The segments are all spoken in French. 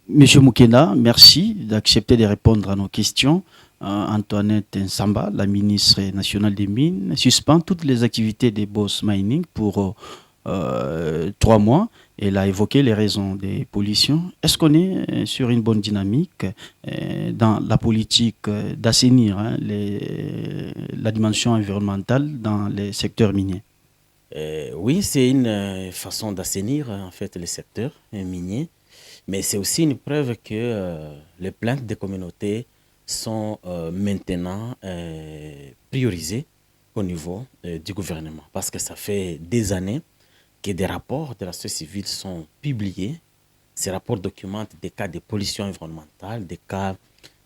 Monsieur Moukena, merci d'accepter de répondre à nos questions. Antoinette Nsamba, la ministre nationale des Mines, suspend toutes les activités des Boss Mining pour 3 mois. Elle a évoqué les raisons des pollutions. Est-ce qu'on est sur une bonne dynamique dans la politique d'assainir la dimension environnementale dans les secteurs miniers? Oui, c'est une façon d'assainir en fait le secteur minier, mais c'est aussi une preuve que les plaintes des communautés sont maintenant priorisées au niveau du gouvernement, parce que ça fait des années que des rapports de la société civile sont publiés. Ces rapports documentent des cas de pollution environnementale, des cas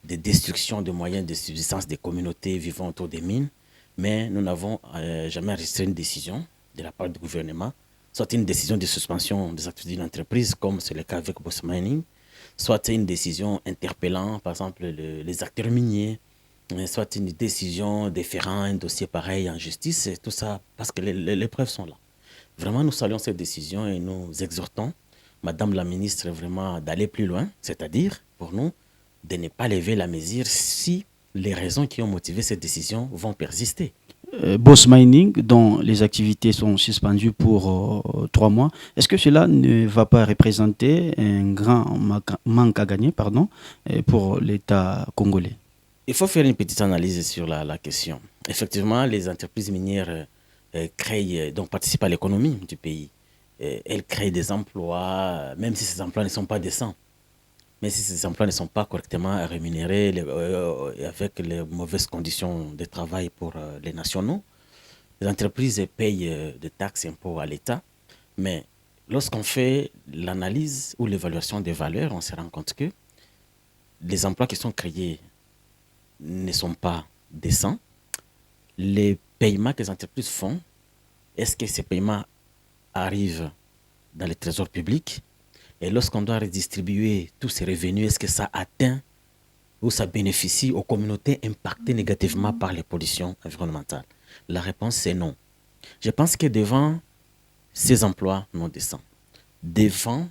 de destruction de moyens de subsistance des communautés vivant autour des mines, mais nous n'avons jamais enregistré une décision de la part du gouvernement, soit une décision de suspension des activités d'une entreprise, comme c'est le cas avec Boss Mining, soit une décision interpellant, par exemple, les acteurs miniers, soit une décision déférant un dossier pareil en justice, et tout ça, parce que les preuves sont là. Vraiment, nous saluons cette décision et nous exhortons Madame la ministre vraiment d'aller plus loin, c'est-à-dire, pour nous, de ne pas lever la mesure si les raisons qui ont motivé cette décision vont persister. Boss Mining, dont les activités sont suspendues pour 3 mois, est-ce que cela ne va pas représenter un grand manque à gagner pour l'État congolais? Il faut faire une petite analyse sur la question. Effectivement, les entreprises minières créent, donc participent à l'économie du pays. Elles créent des emplois, même si ces emplois ne sont pas décents. Mais si ces emplois ne sont pas correctement rémunérés avec les mauvaises conditions de travail pour les nationaux, les entreprises payent des taxes et impôts à l'État. Mais lorsqu'on fait l'analyse ou l'évaluation des valeurs, on se rend compte que les emplois qui sont créés ne sont pas décents. Les paiements que les entreprises font, est-ce que ces paiements arrivent dans le trésor public? Et lorsqu'on doit redistribuer tous ces revenus, est-ce que ça atteint ou ça bénéficie aux communautés impactées négativement par les pollutions environnementales? La réponse c'est non. Je pense que devant ces emplois non décents, devant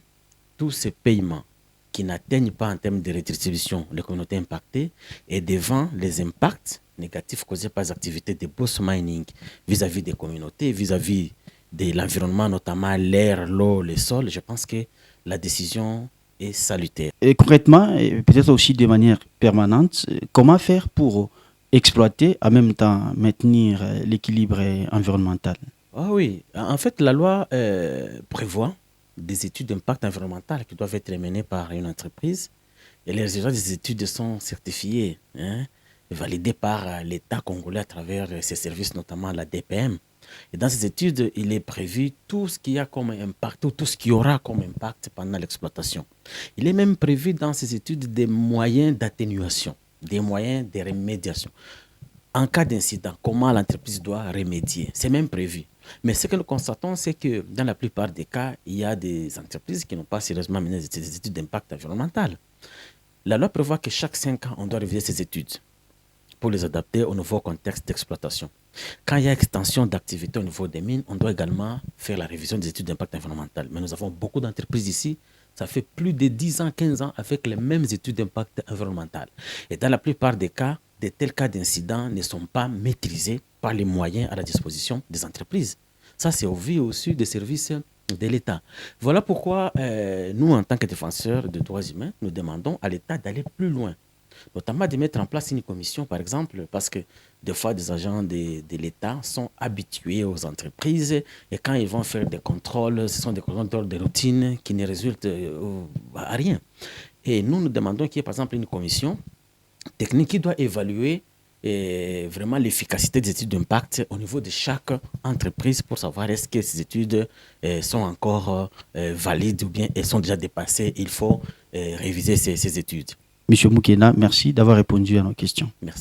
tous ces paiements qui n'atteignent pas en termes de redistribution les communautés impactées et devant les impacts négatifs causés par les activités de boss mining vis-à-vis des communautés, vis-à-vis de l'environnement, notamment l'air, l'eau, le sol, je pense que la décision est salutaire. Et concrètement, et peut-être aussi de manière permanente, comment faire pour exploiter, en même temps maintenir l'équilibre environnemental? Ah oui, en fait, la loi prévoit des études d'impact environnemental qui doivent être menées par une entreprise et les résultats des études sont certifiés, hein, et validés par l'État congolais à travers ses services, notamment la DPM. Et dans ces études, il est prévu tout ce qui a comme impact ou tout ce qui aura comme impact pendant l'exploitation. Il est même prévu dans ces études des moyens d'atténuation, des moyens de remédiation. En cas d'incident, comment l'entreprise doit remédier? C'est même prévu. Mais ce que nous constatons, c'est que dans la plupart des cas, il y a des entreprises qui n'ont pas sérieusement mené des études d'impact environnemental. La loi prévoit que chaque 5 ans, on doit réviser ces études pour les adapter au nouveau contexte d'exploitation. Quand il y a extension d'activité au niveau des mines, on doit également faire la révision des études d'impact environnemental. Mais nous avons beaucoup d'entreprises ici, ça fait plus de 10 ans, 15 ans avec les mêmes études d'impact environnemental. Et dans la plupart des cas, de tels cas d'incidents ne sont pas maîtrisés par les moyens à la disposition des entreprises. Ça, c'est au vu aussi des services de l'État. Voilà pourquoi nous, en tant que défenseurs des droits humains, nous demandons à l'État d'aller plus loin, notamment de mettre en place une commission, par exemple, parce que des fois, des agents de l'État sont habitués aux entreprises et quand ils vont faire des contrôles, ce sont des contrôles de routine qui ne résultent à rien. Et nous demandons qu'il y ait, par exemple, une commission technique qui doit évaluer vraiment l'efficacité des études d'impact au niveau de chaque entreprise pour savoir est-ce que ces études sont encore valides ou bien elles sont déjà dépassées. Il faut réviser ces études. Monsieur Moukena, merci d'avoir répondu à nos questions. Merci.